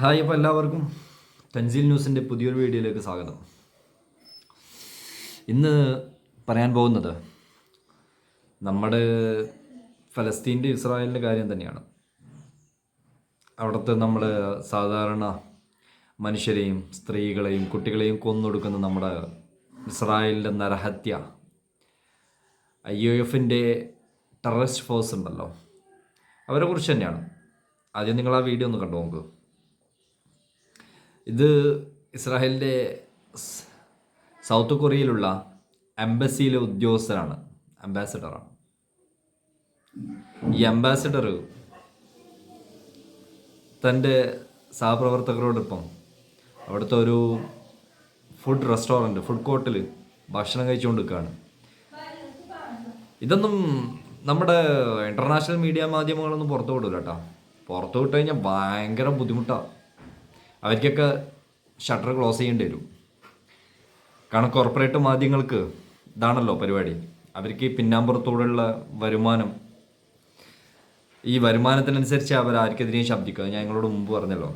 Hi, അപ്പോൾ എല്ലാവർക്കും തൻസീൽ ന്യൂസിൻ്റെ പുതിയൊരു വീഡിയോയിലേക്ക് സ്വാഗതം. ഇന്ന് പറയാൻ പോകുന്നത് നമ്മുടെ ഫലസ്തീൻ്റെ ഇസ്രായേലിൻ്റെ കാര്യം തന്നെയാണ്. അവിടുത്തെ നമ്മൾ സാധാരണ മനുഷ്യരെയും സ്ത്രീകളെയും കുട്ടികളെയും കൊന്നൊടുക്കുന്ന നമ്മുടെ ഇസ്രായേലിൻ്റെ നരഹത്യ, IOF-ൻ്റെ ടെററിസ്റ്റ് ഫോഴ്സ് ഉണ്ടല്ലോ, അവരെ കുറിച്ച് തന്നെയാണ്. ആദ്യം നിങ്ങൾ ആ വീഡിയോ ഒന്ന് കണ്ടു നോക്ക്. ഇത് ഇസ്രായേലിൻ്റെ സൗത്ത് കൊറിയയിലുള്ള എംബസിയിലെ ഉദ്യോഗസ്ഥരാണ്, അംബാസിഡറാണ്. ഈ അംബാസിഡർ തൻ്റെ സഹപ്രവർത്തകരോടൊപ്പം അവിടുത്തെ ഒരു ഫുഡ് കോർട്ടിൽ ഭക്ഷണം കഴിച്ചുകൊണ്ട് നിൽക്കുകയാണ്. ഇതൊന്നും നമ്മുടെ ഇൻ്റർനാഷണൽ മീഡിയ മാധ്യമങ്ങളൊന്നും പുറത്തു വിടില്ല കേട്ടോ. പുറത്തു വിട്ട് കഴിഞ്ഞാൽ ഭയങ്കര ബുദ്ധിമുട്ടാണ്. അവർക്കൊക്കെ ഷട്ടർ ക്ലോസ് ചെയ്യേണ്ടി വരും. കാരണം കോർപ്പറേറ്റ് മാധ്യമങ്ങൾക്ക് ഇതാണല്ലോ പരിപാടി. അവർക്ക് ഈ പിന്നാമ്പുറത്തോടുള്ള വരുമാനം, ഈ വരുമാനത്തിനനുസരിച്ച് അവർ ആർക്കെതിരെയും ശബ്ദിക്കുക. ഞാൻ നിങ്ങളോട് മുമ്പ് പറഞ്ഞല്ലോ.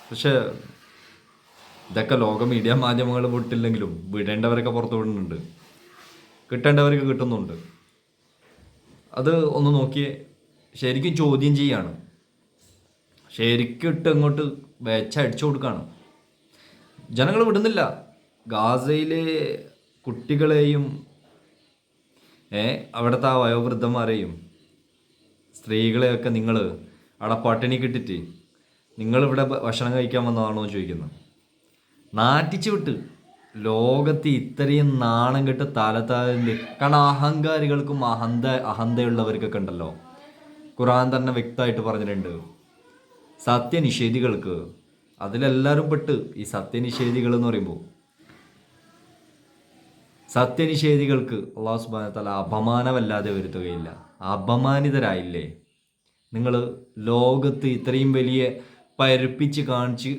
പക്ഷേ ഇതൊക്കെ ലോക മീഡിയ മാധ്യമങ്ങൾ വിട്ടില്ലെങ്കിലും വിടേണ്ടവരൊക്കെ പുറത്തു വിടുന്നുണ്ട്, കിട്ടേണ്ടവർക്ക് കിട്ടുന്നുണ്ട്. അത് ഒന്ന് നോക്കിയേ. ശരിക്കും ചോദ്യം ചെയ്യാണ്, ശരിക്കും ഇട്ട് അങ്ങോട്ട് വെച്ചടിച്ചു കൊടുക്കുകയാണ്. ജനങ്ങൾ വിടുന്നില്ല. ഗാസയിലെ കുട്ടികളെയും അവിടുത്തെ ആ വയോവൃദ്ധന്മാരെയും സ്ത്രീകളെയൊക്കെ നിങ്ങൾ അവിടെ പട്ടിണി കിട്ടിട്ട് നിങ്ങളിവിടെ ഭക്ഷണം കഴിക്കാൻ വന്നതാണോ എന്ന് ചോദിക്കുന്നത്. നാറ്റിച്ചു വിട്ട് ലോകത്ത് ഇത്രയും നാണം കെട്ട് തലത്താലിൽ. കാരണം അഹങ്കാരികൾക്കും അഹന്തയുള്ളവർക്കൊക്കെ ഉണ്ടല്ലോ, ഖുർആൻ തന്നെ വ്യക്തമായിട്ട് പറഞ്ഞിട്ടുണ്ട്, സത്യനിഷേധികൾക്ക്, അതിലെല്ലാവരും പെട്ട് ഈ സത്യനിഷേധികൾ എന്ന് പറയുമ്പോൾ സത്യനിഷേധികൾക്ക് അല്ലാഹു സുബ്ഹാനഹു വ തആല അപമാനമല്ലാതെ വരുത്തുകയില്ല. അപമാനിതരായില്ലേ നിങ്ങൾ? ലോകത്ത് ഇത്രയും വലിയ പരുപ്പിച്ച് കാണിച്ച്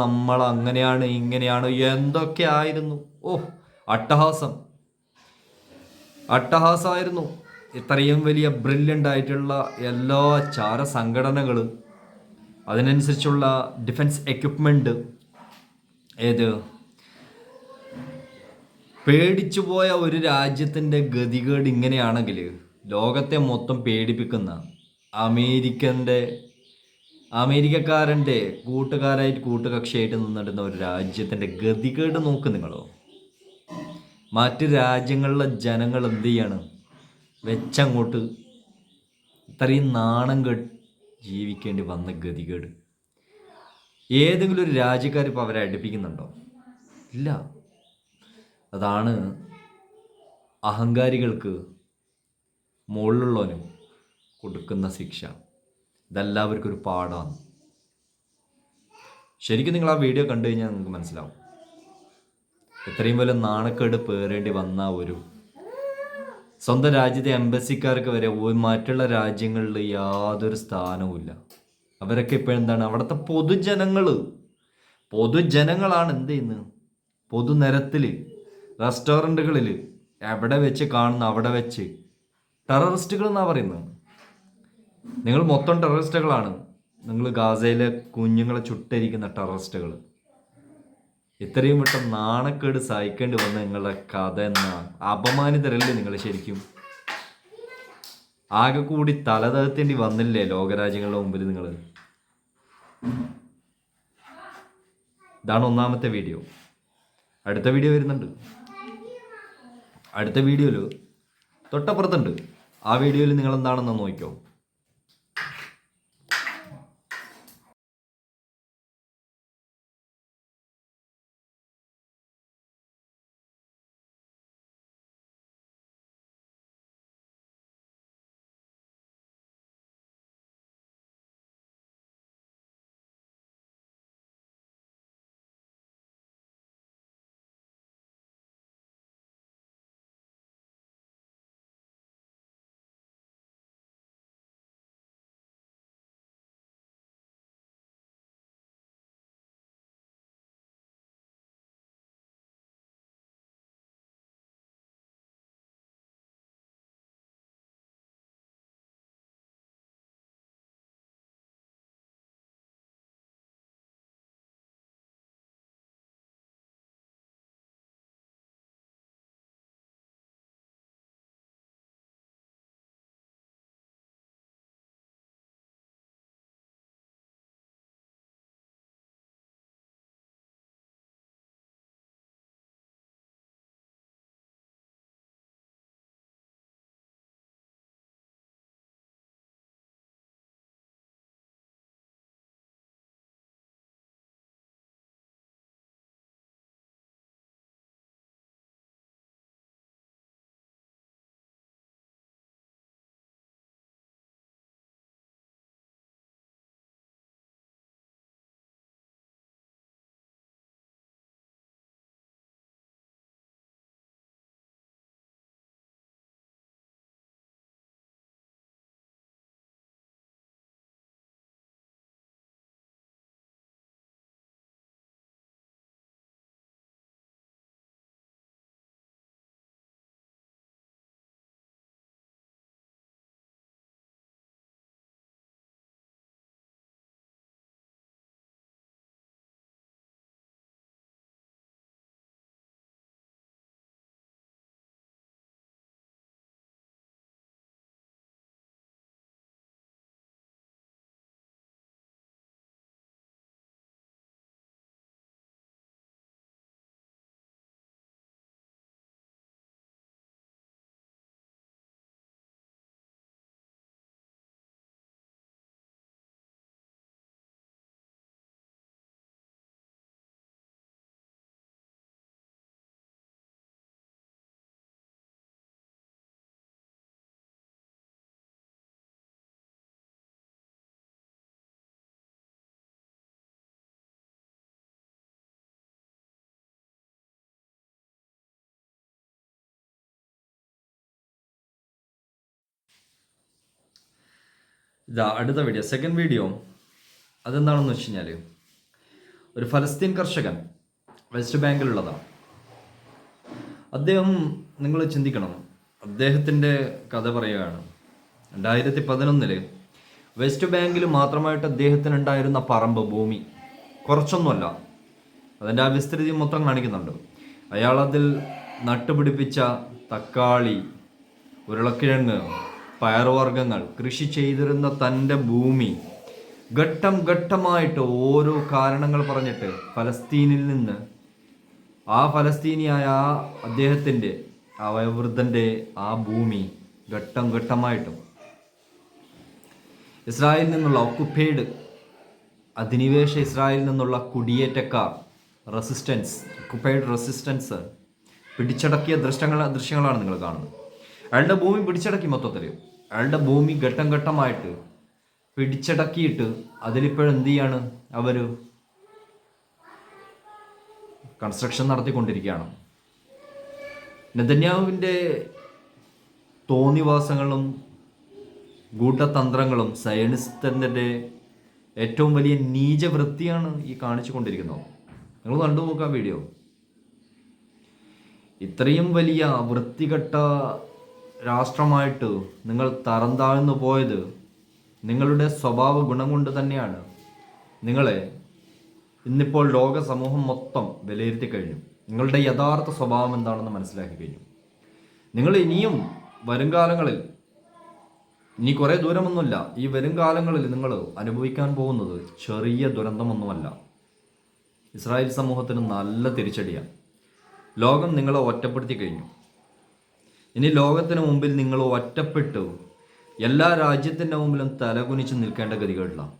നമ്മൾ അങ്ങനെയാണ് ഇങ്ങനെയാണ് എന്തൊക്കെ ആയിരുന്നു. അട്ടഹാസമായിരുന്നു. ഇത്രയും വലിയ ബ്രില്യൻ്റ് ആയിട്ടുള്ള എല്ലാ ചാര സംഘടനകൾ, അതിനനുസരിച്ചുള്ള ഡിഫൻസ് എക്യുപ്മെൻറ്റ്, പേടിച്ചു പോയ ഒരു രാജ്യത്തിൻ്റെ ഗതികേട് ഇങ്ങനെയാണെങ്കിൽ ലോകത്തെ മൊത്തം പേടിപ്പിക്കുന്ന അമേരിക്കക്കാരൻ്റെ കൂട്ടുകക്ഷിയായിട്ട് നിന്നിടുന്ന ഒരു രാജ്യത്തിൻ്റെ ഗതികേട് നോക്ക് നിങ്ങളോ. മറ്റ് രാജ്യങ്ങളിലെ ജനങ്ങൾ എന്ത് ചെയ്യാണ്? വെച്ചങ്ങോട്ട് ഇത്രയും നാണം കെട്ട് ജീവിക്കേണ്ടി വന്ന ഗതികേട് ഏതെങ്കിലും ഒരു രാജ്യക്കാർ ഇപ്പോൾ അവരെ അടുപ്പിക്കുന്നുണ്ടോ? ഇല്ല. അതാണ് അഹങ്കാരികൾക്ക് മുകളിലുള്ളവനും കൊടുക്കുന്ന ശിക്ഷ. ഇതെല്ലാവർക്കും ഒരു പാഠമാണ്. ശരിക്കും നിങ്ങൾ ആ വീഡിയോ കണ്ടു കഴിഞ്ഞാൽ നിങ്ങൾക്ക് മനസ്സിലാവും. ഇത്രയും വലിയ നാണക്കേട് പേറേണ്ടി വന്ന ഒരു സ്വന്തം രാജ്യത്തെ എംബസിക്കാർക്ക് വരെ മറ്റുള്ള രാജ്യങ്ങളിൽ യാതൊരു സ്ഥാനവുമില്ല. അവരൊക്കെ ഇപ്പോൾ എന്താണ്? അവിടുത്തെ പൊതുജനങ്ങളാണ് എന്ത് ചെയ്യുന്നത്? പൊതുനിരത്തിൽ, റെസ്റ്റോറൻറ്റുകളിൽ, എവിടെ വെച്ച് കാണുന്ന അവിടെ വെച്ച് ടെററിസ്റ്റുകൾ എന്നാണ് പറയുന്നത്. നിങ്ങൾ മൊത്തം ടെററിസ്റ്റുകളാണ്. നിങ്ങൾ ഗാസയിലെ കുഞ്ഞുങ്ങളെ ചുട്ടരിക്കുന്ന ടെററിസ്റ്റുകൾ. ഇത്രയും വട്ടം നാണക്കേട് സഹിക്കേണ്ടി വന്ന നിങ്ങളുടെ കഥ എന്ന അപമാനിതരല്ലേ നിങ്ങൾ? ശരിക്കും ആകെ കൂടി തലതകത്തേണ്ടി വന്നില്ലേ ലോകരാജ്യങ്ങളുടെ മുമ്പിൽ നിങ്ങൾ? ഇതാണ് ഒന്നാമത്തെ വീഡിയോ. അടുത്ത വീഡിയോ വരുന്നുണ്ട്. അടുത്ത വീഡിയോയിൽ തൊട്ടപ്പുറത്തുണ്ട്. ആ വീഡിയോയിൽ നിങ്ങൾ എന്താണെന്ന് നോക്കിക്കോ. ഇതാ അടുത്ത വീഡിയോ, സെക്കൻഡ് വീഡിയോ. അതെന്താണെന്ന് വെച്ച് കഴിഞ്ഞാൽ, ഒരു ഫലസ്തീൻ കർഷകൻ വെസ്റ്റ് ബാങ്കിലുള്ളതാണ്. അദ്ദേഹം, നിങ്ങൾ ചിന്തിക്കണം, അദ്ദേഹത്തിൻ്റെ കഥ പറയുകയാണ്. 2011 വെസ്റ്റ് ബാങ്കിൽ മാത്രമായിട്ട് അദ്ദേഹത്തിനുണ്ടായിരുന്ന പറമ്പ്, ഭൂമി കുറച്ചൊന്നുമല്ല, അതിൻ്റെ ആ വിസ്തൃതി മൊത്തം കാണിക്കുന്നുണ്ട്. അയാളതിൽ നട്ടുപിടിപ്പിച്ച തക്കാളി, ഉരുളക്കിഴങ്ങ്, പയറുവർഗ്ഗങ്ങൾ കൃഷി ചെയ്തിരുന്ന തൻ്റെ ഭൂമി ഘട്ടം ഘട്ടമായിട്ട് ഓരോ കാരണങ്ങൾ പറഞ്ഞിട്ട് ഫലസ്തീനിൽ നിന്ന്, ആ ഫലസ്തീനിയായ ആ അദ്ദേഹത്തിൻ്റെ ആ വയോവൃദ്ധൻ്റെ ആ ഭൂമി ഘട്ടം ഘട്ടമായിട്ടും ഇസ്രായേലിൽ നിന്നുള്ള ഒക്കുപ്പൈഡ് അധിനിവേശ ഇസ്രായേലിൽ നിന്നുള്ള കുടിയേറ്റക്കാർ, ഒക്കുപ്പൈഡ് റെസിസ്റ്റൻസ് പിടിച്ചടക്കിയ ദൃശ്യങ്ങളാണ് നിങ്ങൾ കാണുന്നത്. അയാളുടെ ഭൂമി പിടിച്ചടക്കി. മൊത്തത്തിൽ അയാളുടെ ഭൂമി ഘട്ടം ഘട്ടമായിട്ട് പിടിച്ചടക്കിയിട്ട് അതിലിപ്പോഴെന്ത് ചെയ്യാണ്, അവർ കൺസ്ട്രക്ഷൻ നടത്തിക്കൊണ്ടിരിക്കുകയാണ്. നെതന്യാഹുവിൻ്റെ തോന്നിവാസങ്ങളും ഗൂഢതന്ത്രങ്ങളും സയനിസ്തൻ്റെ ഏറ്റവും വലിയ നീചവൃത്തിയാണ് ഈ കാണിച്ചു കൊണ്ടിരിക്കുന്നത്. നിങ്ങൾ കണ്ടു നോക്കുക വീഡിയോ. ഇത്രയും വലിയ വൃത്തികെട്ട രാഷ്ട്രമായിട്ട് നിങ്ങൾ തരം താഴ്ന്നു പോയത് നിങ്ങളുടെ സ്വഭാവ ഗുണം കൊണ്ട് തന്നെയാണ്. നിങ്ങളെ ഇന്നിപ്പോൾ ലോക സമൂഹം മൊത്തം വിലയിരുത്തി കഴിഞ്ഞു. നിങ്ങളുടെ യഥാർത്ഥ സ്വഭാവം എന്താണെന്ന് മനസ്സിലാക്കി കഴിഞ്ഞു. നിങ്ങൾ ഇനിയും വരും കാലങ്ങളിൽ, ഇനി കുറേ ദൂരമൊന്നുമില്ല, ഈ വരും കാലങ്ങളിൽ നിങ്ങൾ അനുഭവിക്കാൻ പോകുന്നത് ചെറിയ ദുരന്തമൊന്നുമല്ല. ഇസ്രായേൽ സമൂഹത്തിന് നല്ല തിരിച്ചടിയാണ്. ലോകം നിങ്ങളെ ഒറ്റപ്പെടുത്തി കഴിഞ്ഞു. ഇനി ലോകത്തിന് മുമ്പിൽ നിങ്ങൾ ഒറ്റപ്പെട്ടു എല്ലാ രാജ്യത്തിൻ്റെ മുമ്പിലും തലകുനിച്ച് നിൽക്കേണ്ട ഗതികളിലാണ്.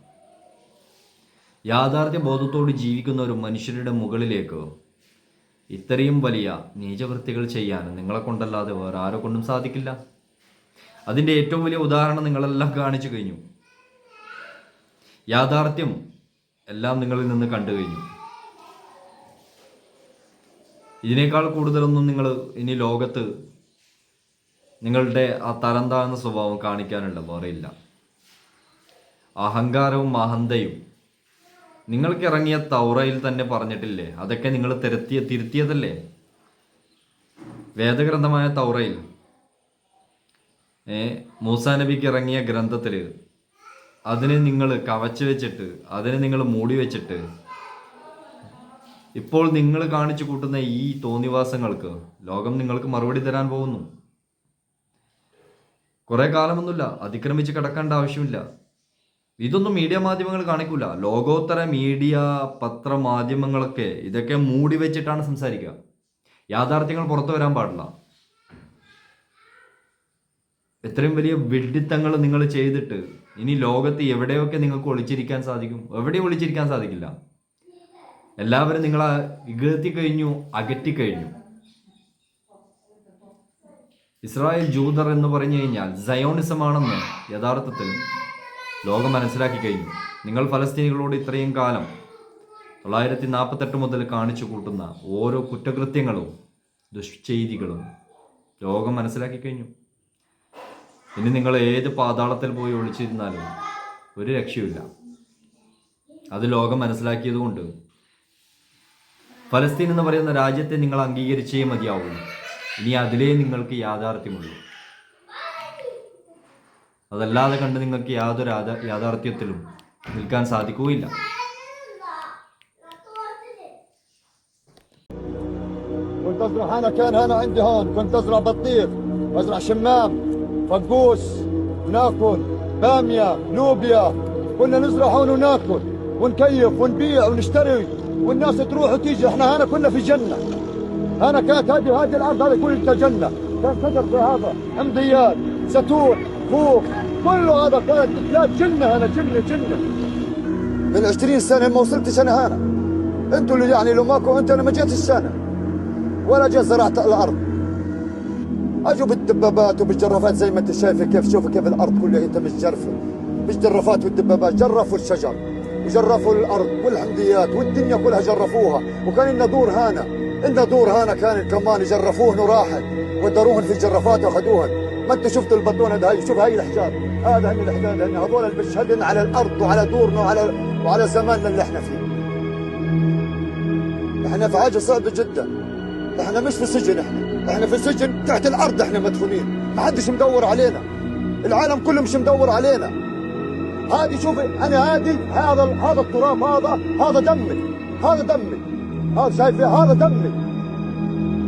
യാഥാർത്ഥ്യ ബോധത്തോട് ജീവിക്കുന്ന ഒരു മനുഷ്യരുടെ മുകളിലേക്ക് ഇത്രയും വലിയ നീചവൃത്തികൾ ചെയ്യാൻ നിങ്ങളെ കൊണ്ടല്ലാതെ വേറെ ആരെ കൊണ്ടും സാധിക്കില്ല. അതിൻ്റെ ഏറ്റവും വലിയ ഉദാഹരണം നിങ്ങളെല്ലാം കാണിച്ചു കഴിഞ്ഞു. യാഥാർത്ഥ്യം എല്ലാം നിങ്ങളിൽ നിന്ന് കണ്ടു കഴിഞ്ഞു. ഇതിനേക്കാൾ കൂടുതലൊന്നും നിങ്ങൾ ഇനി ലോകത്ത് നിങ്ങളുടെ ആ തരം താഴ്ന്ന സ്വഭാവം കാണിക്കാനുള്ള വേറെയില്ല. അഹങ്കാരവും അഹന്തയും നിങ്ങൾക്ക് ഇറങ്ങിയ തൗറയിൽ തന്നെ പറഞ്ഞിട്ടില്ലേ? അതൊക്കെ നിങ്ങൾ തിരുത്തിയതല്ലേ? വേദഗ്രന്ഥമായ തൗറയിൽ മൂസാ നബിക്ക് ഇറങ്ങിയ ഗ്രന്ഥത്തിൽ അതിനെ നിങ്ങൾ കവച്ചു വെച്ചിട്ട്, അതിനെ നിങ്ങൾ മൂടി വെച്ചിട്ട് ഇപ്പോൾ നിങ്ങൾ കാണിച്ചു കൂട്ടുന്ന ഈ തോന്നിവാസങ്ങൾക്ക് ലോകം നിങ്ങൾക്ക് മറുപടി തരാൻ പോകുന്നു. കുറെ കാലമൊന്നുമില്ല, അതിക്രമിച്ച് കിടക്കേണ്ട ആവശ്യമില്ല. ഇതൊന്നും മീഡിയ മാധ്യമങ്ങൾ കാണിക്കൂല. ലോകോത്തര മീഡിയ പത്രമാധ്യമങ്ങളൊക്കെ ഇതൊക്കെ മൂടി വെച്ചിട്ടാണ് സംസാരിക്കുക. യാഥാർത്ഥ്യങ്ങൾ പുറത്തു വരാൻ പാടില്ല. എത്രയും വലിയ വിഡ്ഢിത്തങ്ങൾ നിങ്ങൾ ചെയ്തിട്ട് ഇനി ലോകത്ത് എവിടെയൊക്കെ നിങ്ങൾക്ക് ഒളിച്ചിരിക്കാൻ സാധിക്കും? എവിടെയും ഒളിച്ചിരിക്കാൻ സാധിക്കില്ല. എല്ലാവരും നിങ്ങളെ ഇകഴ്ത്തി കഴിഞ്ഞു, അകറ്റിക്കഴിഞ്ഞു. ഇസ്രായേൽ ജൂതർ എന്ന് പറഞ്ഞു കഴിഞ്ഞാൽ സയോണിസമാണെന്ന് യഥാർത്ഥത്തിൽ ലോകം മനസ്സിലാക്കി കഴിഞ്ഞു. നിങ്ങൾ ഫലസ്തീനികളോട് ഇത്രയും കാലം 948 മുതൽ കാണിച്ചു കൂട്ടുന്ന ഓരോ കുറ്റകൃത്യങ്ങളും ദുഷ്ചെയ്തികളും ലോകം മനസ്സിലാക്കി കഴിഞ്ഞു. ഇനി നിങ്ങൾ ഏത് പാതാളത്തിൽ പോയി ഒളിച്ചിരുന്നാലും ഒരു രക്ഷയുമില്ല. അത് ലോകം മനസ്സിലാക്കിയത് കൊണ്ട് ഫലസ്തീൻ എന്ന് പറയുന്ന രാജ്യത്തെ നിങ്ങൾ അംഗീകരിച്ചേ മതിയാവൂ. ഇനി അതിലേ നിങ്ങൾക്ക് യാഥാർത്ഥ്യമുള്ളൂ. അതല്ലാതെ കണ്ട് നിങ്ങൾക്ക് യാതൊരു യാഥാർത്ഥ്യത്തിലും നിൽക്കാൻ സാധിക്കുകയില്ല. كنت ازرع هنا، كان هنا عندي هون كنت ازرع بطيخ وازرع شمام فقوس وناكل باميه لوبيا، كنا نزرع هون وناكل ونكيف ونبيع ونشتري والناس تروح وتيجي. احنا هنا كنا في جنه، هنا كانت هذه الارض هذه كلها جنه، كان شجر في هذا حمضيات زيتون خوخ كله هذا، كانت بلاد جنه هنا، جنه. من 20 سنه ما وصلتش انا هنا. انتوا اللي يعني لو ماكو انت انا ما جيت السنه ولا جيت زرعت الارض. اجوا بالدبابات وبالجرافات زي ما انت شايف كيف، شوف كيف الارض كلها انت متجرفه، مش جرافات والدبابات، جرفوا الشجر وجرفوا الارض والحمضيات والدنيا كلها جرفوها، وكان لنا دور هنا عندنا دور هنا كانت كمان جرفوهن وراحت، ودروهن في الجرافات واخذوهن. ما انتم شفتوا البطونه هاي؟ شوف هاي الحجاب، هذا هن الحجاب، هن هذول اللي بيشهدن على الارض وعلى دورنا وعلى زماننا اللي احنا فيه. احنا في حاجه صعبه جدا، احنا مش في سجن، احنا في سجن تحت الارض، احنا مدفونين، ما حدش مدور علينا، العالم كله مش مدور علينا. هذه شوفي، انا هذا التراب، هذا دمي، هذا دمي، هذا شايفه، هذا دمي،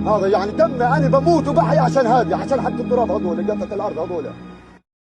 هذا يعني دمي، انا بموت وبحيا عشان هذه، عشان حق التراب هذول، قطعة الارض هذول.